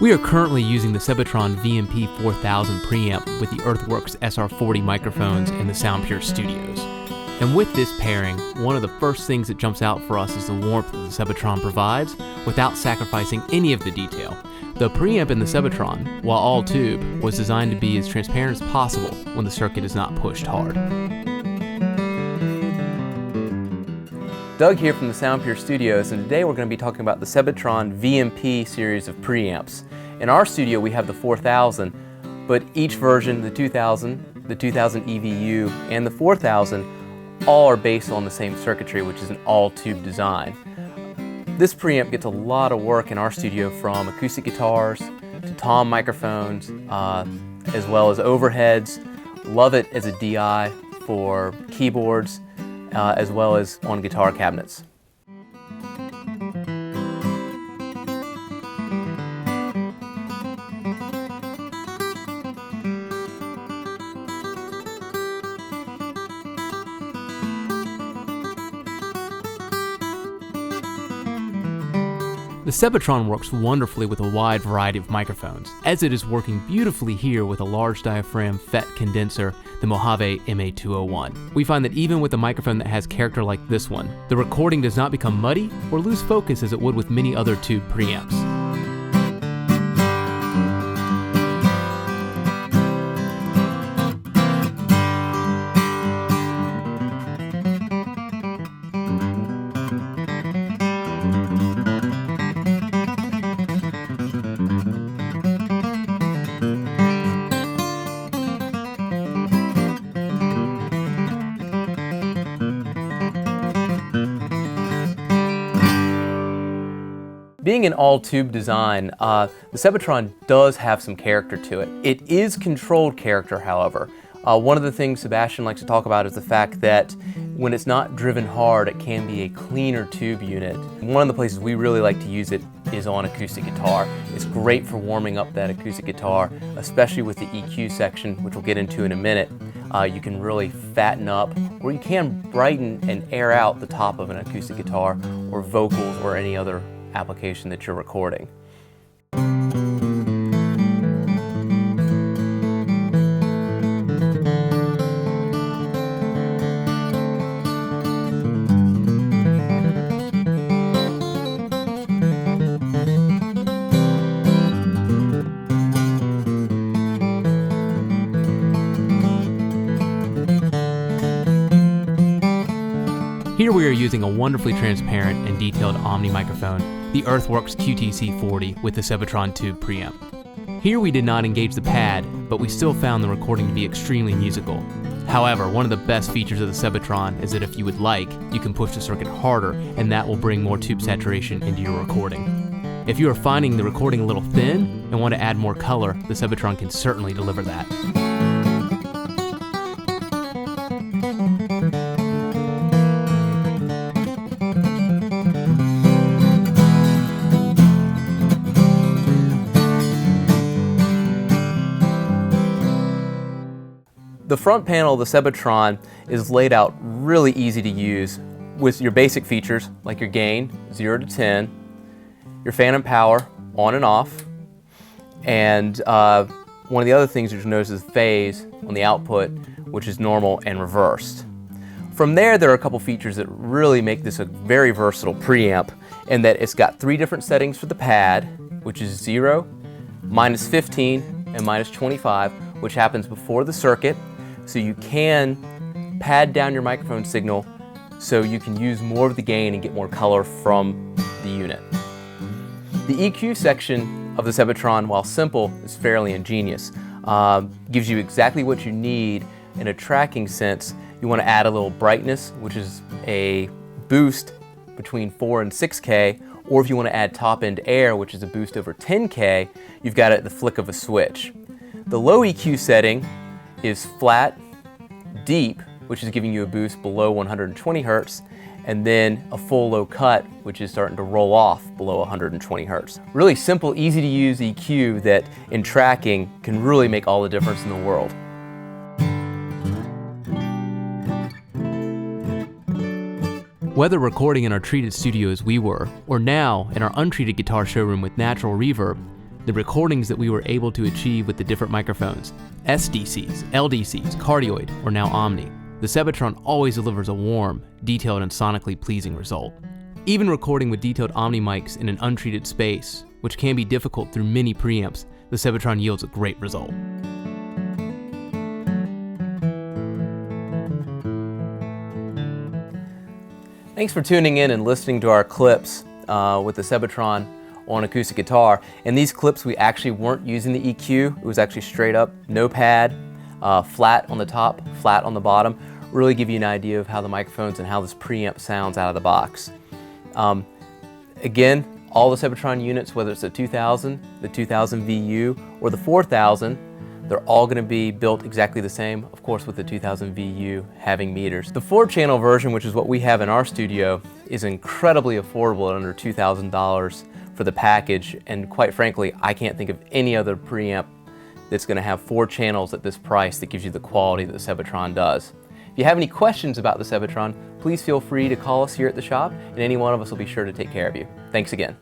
We are currently using the Sebatron VMP4000 preamp with the Earthworks SR40 microphones in the SoundPure studios. And with this pairing, one of the first things that jumps out for us is the warmth that the Sebatron provides without sacrificing any of the detail. The preamp in the Sebatron, while all tube, was designed to be as transparent as possible when the circuit is not pushed hard. Doug here from the SoundPure Studios, and today we're going to be talking about the Sebatron VMP series of preamps. In our studio we have the 4000, but each version, the 2000, the 2000 EVU, and the 4000, all are based on the same circuitry, which is an all-tube design. This preamp gets a lot of work in our studio, from acoustic guitars to tom microphones, as well as overheads. Love it as a DI for keyboards, as well as on guitar cabinets. The Sebatron works wonderfully with a wide variety of microphones, as it is working beautifully here with a large diaphragm FET condenser, the Mojave MA201. We find that even with a microphone that has character like this one, the recording does not become muddy or lose focus as it would with many other tube preamps. Being an all-tube design, the Sebatron does have some character to it. It is controlled character, however. One of the things Sebastian likes to talk about is the fact that when it's not driven hard, it can be a cleaner tube unit. One of the places we really like to use it is on acoustic guitar. It's great for warming up that acoustic guitar, especially with the EQ section, which we'll get into in a minute. You can really fatten up, or you can brighten and air out the top of an acoustic guitar, or vocals, or any other application that you're recording. Here we are using a wonderfully transparent and detailed Omni microphone, the Earthworks QTC40 with the Sebatron tube preamp. Here we did not engage the pad, but we still found the recording to be extremely musical. However, one of the best features of the Sebatron is that if you would like, you can push the circuit harder, and that will bring more tube saturation into your recording. If you are finding the recording a little thin and want to add more color, the Sebatron can certainly deliver that. The front panel of the Sebatron is laid out really easy to use with your basic features like your gain, 0 to 10, your phantom power, on and off, and one of the other things you'll notice is phase on the output, which is normal and reversed. From there are a couple features that really make this a very versatile preamp, in that it's got 3 different settings for the pad, which is 0, -15, and -25, which happens before the circuit. So you can pad down your microphone signal so you can use more of the gain and get more color from the unit. The EQ section of the Sebatron, while simple, is fairly ingenious. Gives you exactly what you need in a tracking sense. You want to add a little brightness, which is a boost between 4 and 6K, or if you want to add top-end air, which is a boost over 10K, you've got it at the flick of a switch. The low EQ setting is flat, deep, which is giving you a boost below 120 Hertz, and then a full low cut, which is starting to roll off below 120 Hertz. Really simple, easy to use EQ that in tracking can really make all the difference in the world. Whether recording in our treated studio as we were, or now in our untreated guitar showroom with natural reverb, The recordings that we were able to achieve with the different microphones, SDCs, LDCs, cardioid, or now Omni, the Sebatron always delivers a warm, detailed, and sonically pleasing result. Even recording with detailed Omni mics in an untreated space, which can be difficult through many preamps, the Sebatron yields a great result. Thanks for tuning in and listening to our clips with the Sebatron on acoustic guitar. In these clips, we actually weren't using the EQ. It was actually straight up, no pad, flat on the top, flat on the bottom. Really give you an idea of how the microphones and how this preamp sounds out of the box. Again, all the Sebatron units, whether it's the 2000, the 2000 VU, or the 4000, they're all going to be built exactly the same, of course with the 2000 VU having meters. The 4-channel version, which is what we have in our studio, is incredibly affordable at under $2,000 for the package, and quite frankly, I can't think of any other preamp that's going to have 4 channels at this price that gives you the quality that the Sebatron does. If you have any questions about the Sebatron, please feel free to call us here at the shop, and any one of us will be sure to take care of you. Thanks again.